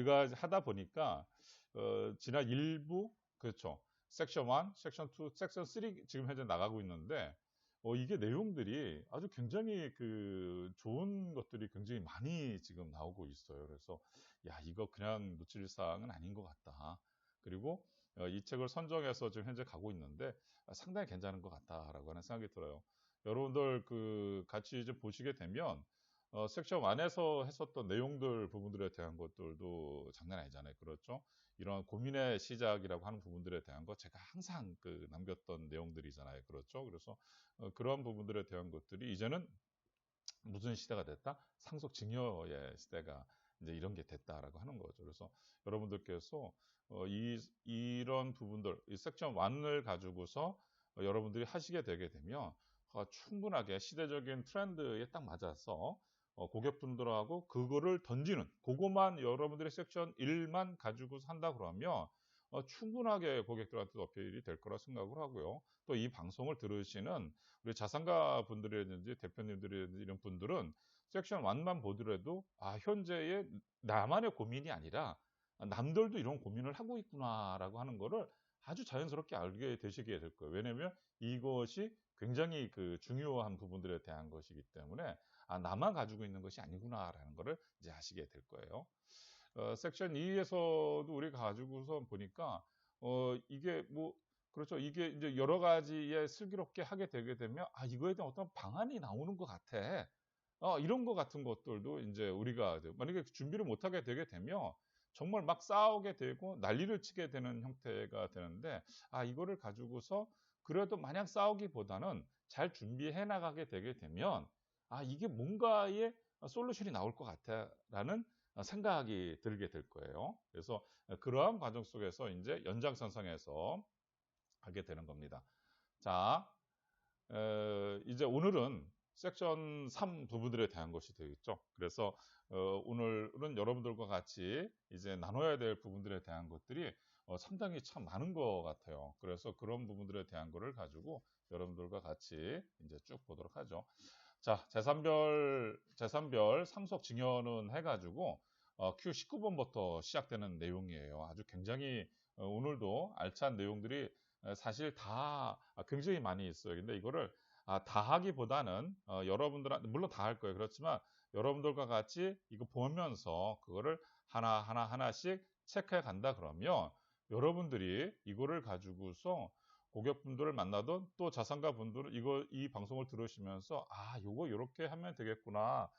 우리가 하다 보니까 지난 1부 그렇죠. 섹션 1, 섹션 2, 섹션 3 지금 현재 나가고 있는데 이게 내용들이 아주 굉장히 그 좋은 것들이 굉장히 많이 지금 나오고 있어요. 그래서 야, 이거 그냥 놓칠 사항은 아닌 것 같다. 그리고 이 책을 선정해서 지금 현재 가고 있는데 상당히 괜찮은 것 같다라고 하는 생각이 들어요. 여러분들 그 같이 좀 보시게 되면 섹션 1에서 했었던 내용들 부분들에 대한 것들도 장난 아니잖아요. 그렇죠? 이런 고민의 시작이라고 하는 부분들에 대한 것 제가 항상 그 남겼던 내용들이잖아요. 그렇죠? 그래서 그런 부분들에 대한 것들이 이제는 무슨 시대가 됐다? 상속 증여의 시대가 이제 이런 게 됐다라고 하는 거죠. 그래서 여러분들께서 이런 부분들, 이 섹션 1을 가지고서 여러분들이 하시게 되게 되면 충분하게 시대적인 트렌드에 딱 맞아서 고객분들하고 그거를 던지는 그것만 여러분들의 섹션 1만 가지고서 한다 그러면 충분하게 고객들한테 어필이 될 거라 생각을 하고요. 또 이 방송을 들으시는 우리 자산가 분들이라든지 대표님들이라든지 이런 분들은 섹션 1만 보더라도 현재의 나만의 고민이 아니라 남들도 이런 고민을 하고 있구나라고 하는 거를 아주 자연스럽게 알게 되시게 될 거예요. 왜냐하면 이것이 굉장히 그 중요한 부분들에 대한 것이기 때문에 나만 가지고 있는 것이 아니구나라는 거를 이제 아시게 될 거예요. 섹션 2에서도 우리가 가지고서 보니까 이게 뭐 그렇죠. 이게 이제 여러 가지의 슬기롭게 하게 되게 되면 이거에 대한 어떤 방안이 나오는 것 같아. 이런 것 같은 것들도 이제 우리가 만약에 준비를 못하게 되게 되면 정말 막 싸우게 되고 난리를 치게 되는 형태가 되는데 이거를 가지고서 그래도 마냥 싸우기보다는 잘 준비해 나가게 되게 되면 이게 뭔가의 솔루션이 나올 것 같아라는 생각이 들게 될 거예요. 그래서 그러한 과정 속에서 이제 연장선상에서 하게 되는 겁니다. 자, 이제 오늘은 섹션 3 부분들에 대한 것이 되겠죠. 그래서 오늘은 여러분들과 같이 이제 나눠야 될 부분들에 대한 것들이 상당히 참 많은 것 같아요. 그래서 그런 부분들에 대한 거를 가지고 여러분들과 같이 이제 쭉 보도록 하죠. 자, 재산별 상속 증여는 해가지고 Q19번부터 시작되는 내용이에요. 아주 굉장히 오늘도 알찬 내용들이 사실 다 굉장히 많이 있어요. 근데 이거를 다 하기보다는 여러분들한테 물론 다 할 거예요. 그렇지만 여러분들과 같이 이거 보면서 그거를 하나씩 체크해 간다 그러면 여러분들이 이거를 가지고서 고객분들을 만나던 또 자산가 분들은 이 방송을 들으시면서 요거 요렇게 하면 되겠구나.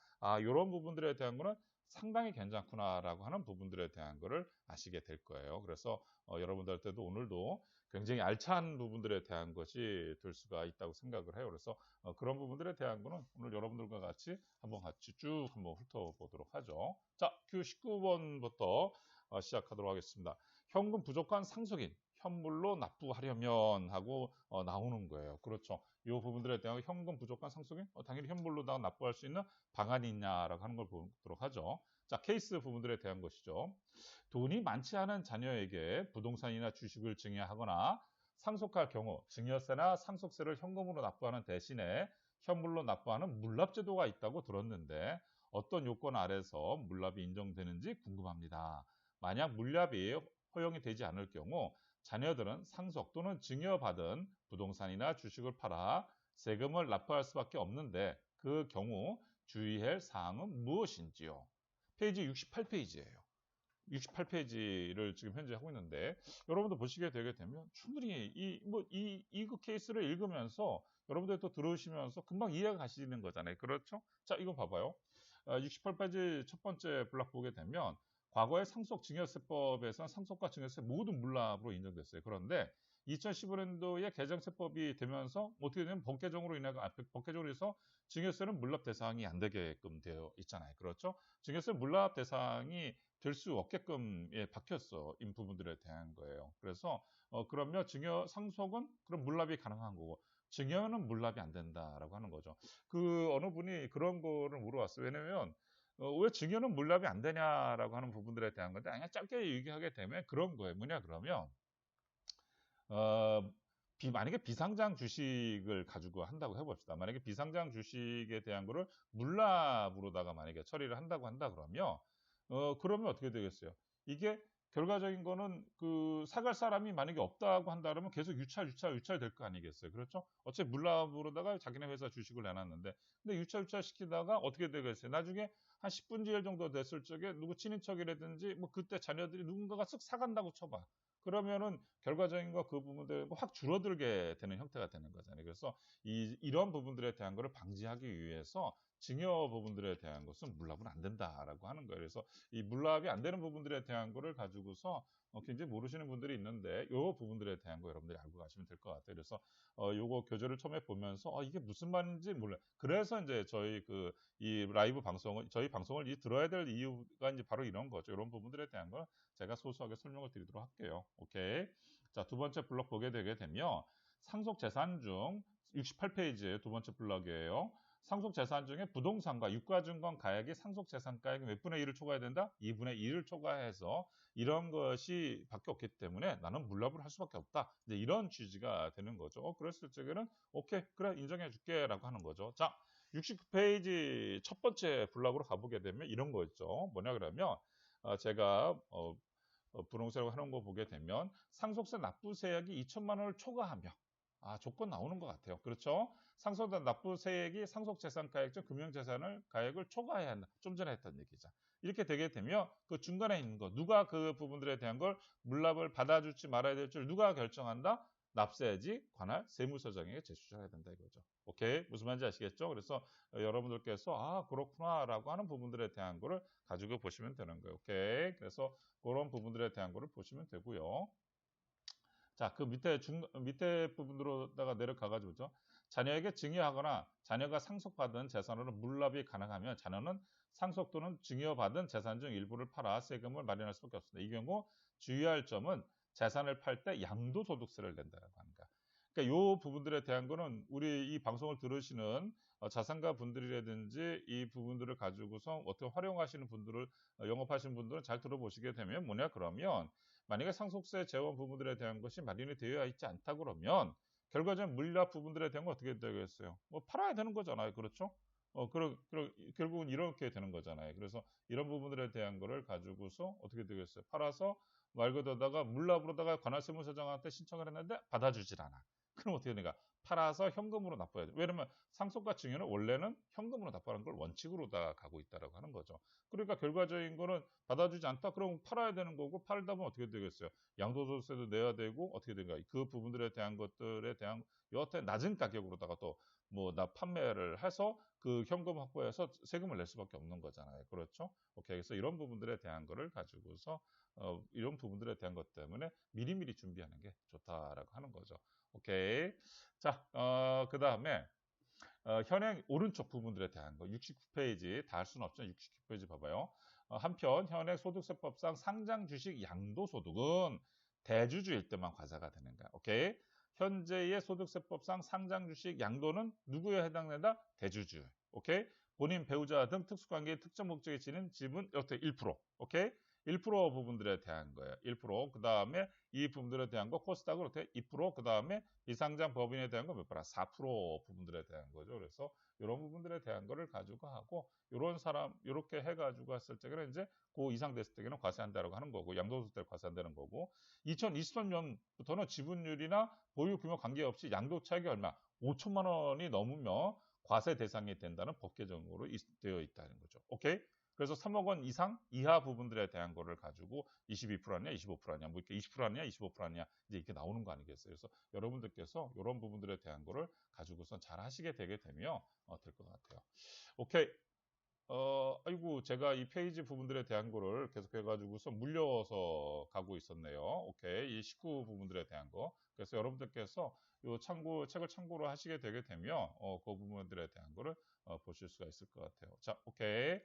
요런 부분들에 대한 거는 상당히 괜찮구나라고 하는 부분들에 대한 거를 아시게 될 거예요. 그래서 여러분들한테도 오늘도 굉장히 알찬 부분들에 대한 것이 될 수가 있다고 생각을 해요. 그래서 그런 부분들에 대한 거는 오늘 여러분들과 같이 쭉 한번 훑어보도록 하죠. 자, Q19번부터 시작하도록 하겠습니다. 현금 부족한 상속인 현물로 납부하려면 하고 나오는 거예요. 그렇죠. 이 부분들에 대한 현금 부족한 상속인 당연히 현물로 다 납부할 수 있는 방안이 있냐라고 하는 걸 보도록 하죠. 자, 케이스 부분들에 대한 것이죠. 돈이 많지 않은 자녀에게 부동산이나 주식을 증여하거나 상속할 경우 증여세나 상속세를 현금으로 납부하는 대신에 현물로 납부하는 물납제도가 있다고 들었는데 어떤 요건 아래서 물납이 인정되는지 궁금합니다. 만약 물납이 허용이 되지 않을 경우 자녀들은 상속 또는 증여받은 부동산이나 주식을 팔아 세금을 납부할 수밖에 없는데 그 경우 주의할 사항은 무엇인지요? 페이지 68페이지예요. 68페이지를 지금 현재 하고 있는데 여러분도 보시게 되게 되면 충분히 이거 케이스를 읽으면서 여러분들 또 들으시면서 금방 이해가 가시는 거잖아요. 그렇죠? 자, 이거 봐봐요. 68페이지 첫 번째 블락 보게 되면 과거의 상속증여세법에서는 상속과 증여세 모두 물납으로 인정됐어요. 그런데 2015년도에 개정세법이 되면서 어떻게 되면 법 개정으로 해서 증여세는 물납 대상이 안 되게끔 되어 있잖아요. 그렇죠? 증여세 물납 대상이 될 수 없게끔 박혔어. 이 부분들에 대한 거예요. 그래서 그러면 상속은 그럼 물납이 가능한 거고 증여는 물납이 안 된다라고 하는 거죠. 그 어느 분이 그런 거를 물어봤어요. 왜냐면 왜 증여는 물납이 안 되냐라고 하는 부분들에 대한 건데 그냥 짧게 얘기하게 되면 그런 거예요. 뭐냐 그러면 만약에 비상장 주식을 가지고 한다고 해봅시다. 만약에 비상장 주식에 대한 거를 물납으로다가 만약에 처리를 한다고 한다 그러면 그러면 어떻게 되겠어요? 이게 결과적인 거는 그 사갈 사람이 만약에 없다고 한다 그러면 계속 유찰 될 거 아니겠어요. 그렇죠? 어차피 물납으로다가 자기네 회사 주식을 내놨는데 근데 유찰 시키다가 어떻게 되겠어요? 나중에 한 10분지 1 정도 됐을 적에 누구 친인척이라든지 뭐 그때 자녀들이 누군가가 쓱 사간다고 쳐봐. 그러면은 결과적인 거 그 부분들 확 줄어들게 되는 형태가 되는 거잖아요. 그래서 이런 부분들에 대한 거를 방지하기 위해서 증여 부분들에 대한 것은 물납은 안 된다라고 하는 거예요. 그래서 이 물납이 안 되는 부분들에 대한 거를 가지고서 굉장히 모르시는 분들이 있는데 요 부분들에 대한 거 여러분들이 알고 가시면 될 것 같아요. 그래서 요거 교재를 처음에 보면서 이게 무슨 말인지 몰라요. 그래서 이제 저희 이 라이브 방송을 저희 방송을 들어야 될 이유가 이제 바로 이런 거죠. 이런 부분들에 대한 걸 제가 소소하게 설명을 드리도록 할게요. 오케이. 자, 두 번째 블록 보게 되게 되면 상속 재산 중 68페이지의 두 번째 블록이에요. 상속 재산 중에 부동산과 유가증권 가액이 상속 재산 가액이 몇 분의 1을 초과해야 된다? 2분의 1을 초과해서 이런 것이 밖에 없기 때문에 나는 물납을 할 수밖에 없다. 이제 이런 취지가 되는 거죠. 그랬을 적에는 오케이, 그래, 인정해 줄게 라고 하는 거죠. 자, 69페이지 첫 번째 블록으로 가보게 되면 이런 거 있죠. 뭐냐 그러면 제가 분홍색으로 해놓은 거 보게 되면 상속세 납부세액이 2천만 원을 초과하며 조건 나오는 것 같아요. 그렇죠? 상속세 납부세액이 상속재산가액 중 금융재산을 가액을 초과해야 한다. 좀 전에 했던 얘기죠. 이렇게 되게 되면 그 중간에 있는 거 누가 그 부분들에 대한 걸 물납을 받아줄지 말아야 될지 누가 결정한다? 납세지 관할 세무서장에게 제출해야 된다 이거죠. 오케이? 무슨 말인지 아시겠죠? 그래서 여러분들께서 그렇구나 라고 하는 부분들에 대한 거를 가지고 보시면 되는 거예요. 오케이? 그래서 그런 부분들에 대한 거를 보시면 되고요. 자, 그 밑에 부분으로다가 내려가가지고 자녀에게 증여하거나 자녀가 상속받은 재산으로 물납이 가능하면 자녀는 상속 또는 증여받은 재산 중 일부를 팔아 세금을 마련할 수밖에 없습니다. 이 경우 주의할 점은 재산을 팔 때 양도소득세를 낸다라고 하는 거야. 그러니까 이 부분들에 대한 거는 우리 이 방송을 들으시는 자산가 분들이라든지 이 부분들을 가지고서 어떻게 활용하시는 분들을 영업하시는 분들은 잘 들어보시게 되면 뭐냐 그러면 만약에 상속세 재원 부분들에 대한 것이 마련이 되어 있지 않다 그러면 결과적인 물납 부분들에 대한 건 어떻게 되겠어요? 뭐 팔아야 되는 거잖아요. 그렇죠? 결국은 이렇게 되는 거잖아요. 그래서 이런 부분들에 대한 거를 가지고서 어떻게 되겠어요? 팔아서 말 그대로다가 물납으로다가 관할세무서장한테 신청을 했는데 받아주질 않아. 그럼 어떻게 되는가? 팔아서 현금으로 납부해야 돼. 왜냐면 상속과 증여는 원래는 현금으로 납부하는 걸 원칙으로 다 가고 있다라고 하는 거죠. 그러니까 결과적인 거는 받아주지 않다. 그럼 팔아야 되는 거고 팔다 보면 어떻게 되겠어요? 양도소득세도 내야 되고 어떻게 되는가? 그 부분들에 대한 것들에 대한 여하튼 낮은 가격으로다가 또 뭐 판매를 해서 그 현금 확보해서 세금을 낼 수밖에 없는 거잖아요. 그렇죠? 오케이. 그래서 이런 부분들에 대한 거를 가지고서 이런 부분들에 대한 것 때문에 미리미리 준비하는 게 좋다라고 하는 거죠. 오케이. 자, 그 다음에 현행 오른쪽 부분들에 대한 거 69페이지 다 할 수는 없죠. 69페이지 봐봐요. 한편 현행 소득세법상 상장 주식 양도소득은 대주주일 때만 과세가 되는 거야. 오케이. 현재의 소득세법상 상장 주식 양도는 누구에 해당된다? 대주주. 오케이. 본인 배우자 등 특수관계의 특정 목적에 지닌 지분 이렇게 1%. 오케이. 1% 부분들에 대한 거예요. 1%. 그 다음에 이 부분들에 대한 거 코스닥으로 어떻게 2%. 그 다음에 비상장 법인에 대한 거 몇 %? 4% 부분들에 대한 거죠. 그래서 이런 부분들에 대한 거를 가지고 하고 이런 사람 이렇게 해가지고 했을 때는 이제 그 이상 됐을 때는 과세한다라고 하는 거고 양도소득세를 과세한다는 거고 2023년부터는 지분율이나 보유 규모 관계없이 양도 차익이 얼마? 5천만 원이 넘으면 과세 대상이 된다는 법 개정으로 되어 있다는 거죠. 오케이? 그래서 3억 원 이상 이하 부분들에 대한 거를 가지고 22% 아니냐, 25% 아니냐, 뭐 이렇게 20% 아니냐, 25% 아니냐, 이제 이렇게 나오는 거 아니겠어요? 그래서 여러분들께서 이런 부분들에 대한 거를 가지고선 잘 하시게 되게 되면 될 것 같아요. 오케이. 아이고, 제가 이 페이지 부분들에 대한 거를 계속 해가지고서 물려서 가고 있었네요. 오케이. 이 19 부분들에 대한 거. 그래서 여러분들께서 이 책을 참고로 하시게 되게 되면, 그 부분들에 대한 거를 보실 수가 있을 것 같아요. 자, 오케이.